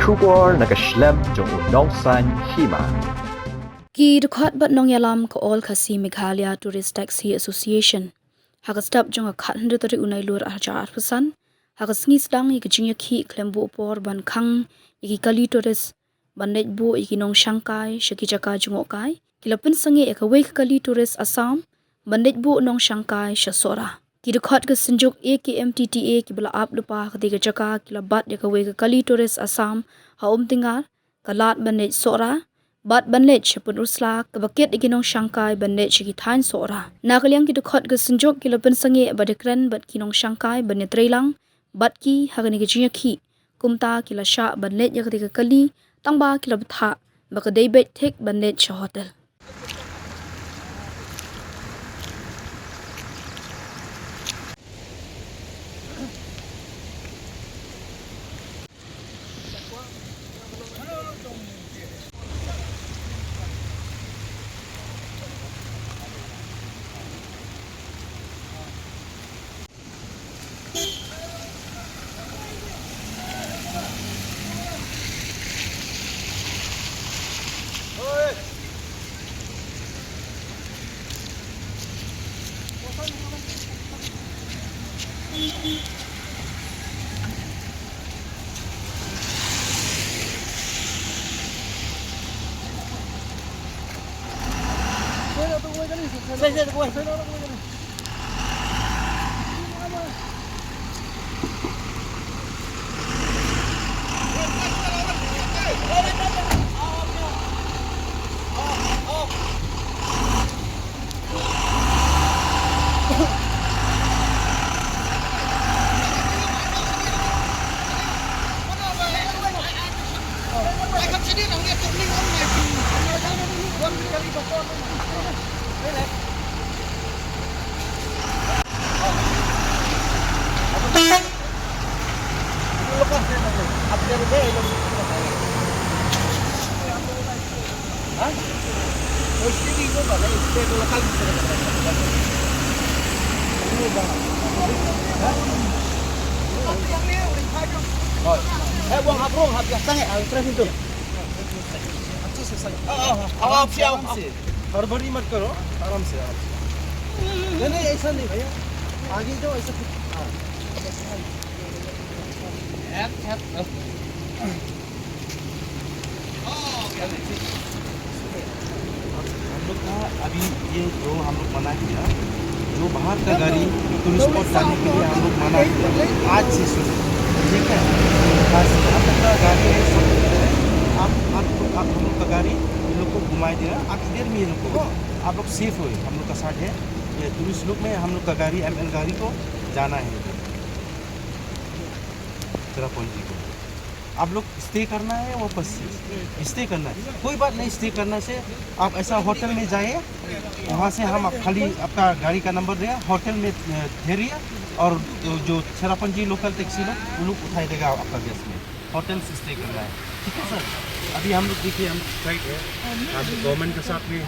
Shubor nakaslem jong unong san Hima. Ki dekat bat nong yalam ko all kasi Meghalaya Tourist Taxi Association. Hakastap jong akat hendak tadi unai luar arja arpesan. Hakas ngis dang iki jingya ki klembu upor ban kang iki kali tourist bandet bu iki nong Shanghai shaki jaka jungokai. Kilapun sangi Kawei kali tourist Assam bandet bu nong Shanghai Sohra. Ki dekat ke senjuk AKMTTA ki bela ap lupa ketiga jaka kilabat ya Kawei kali tourist Assam ha Umtyngngar kalat bandet Sohra. Bat banlet shapun usla kabakit iginong Shanghai banlet shikitan Sohra. Nakaliang ki dekat ke senjuk kilapun sangi badekran bat kinong Shanghai bandet trailang bat ki hagani kijinya ki Akmtta kila sha banlet ya ketika kali tangba kila betha baka David Thik banlet sha hotel. Buang habrong habis sangat terus itu. आप से हड़बड़ी मत करो आराम से नहीं ऐसा नहीं भैया आगे जाओ ऐसा हम लोग का अभी ये जो हम लोग मना किया जो बाहर का गाड़ी टूरिस्ट स्पॉट जाने के लिए हम लोग मना किया आज से शुरू ठीक है हम लोग का गाड़ी आप हम लोग का गाड़ी इन लोग को घुमाई देना आप इधर में लोग को आप लोग सेफ हो हम लोग का साथ है ये टूरिस्ट लोग में हम लोग का गाड़ी ML गाड़ी को जाना है चिरापुंजी को आप लोग स्टे करना है वापस स्टे करना है कोई बात नहीं स्टे करना से आप ऐसा होटल में जाइए वहाँ से हम खाली आपका गाड़ी का नंबर दें होटल में ठहरिए और जो चिरापुंजी लोकल टैक्सी लोग वो लोग उठाई देगा आपका गैस में होटल से स्टे करना है ठीक है सर अभी हम लोग देखिए हम साइड है हम गवर्नमेंट के साथ में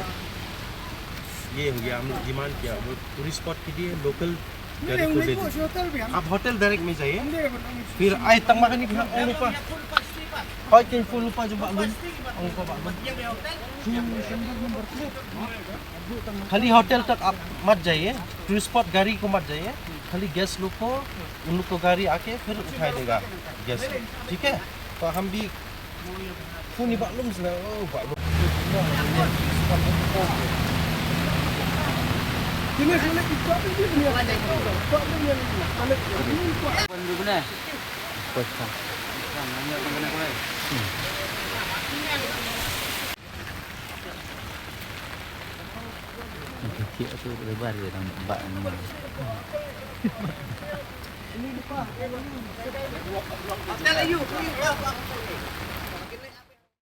ये हो गया हम लोग डिमांड किया हम लोग टूरिस्ट स्पॉट के लिए लोकल गाड़ी को दे दीजिए आप होटल डायरेक्ट में जाइए फिर आए तंग माकनी फिर और ऊपर और कहीं फुल ऊपर जो बालून ऊपर बालून खाली होटल तक आप मत जाइए टूरिस्ट स्पॉट गाड़ी को मत जाइए खाली गैस लोग को उन लोग को गाड़ी आके फिर उठाई देगा गैस ठीक है तो हम भी Funi baklum sila, baklum. Ini sulit itu apa dia punya? Baklum yang mana? Bandu mana? Kota. Namanya apa kena kau? Kecil tu lebar dia nampak nama. Ini lupa. Hotel ayu.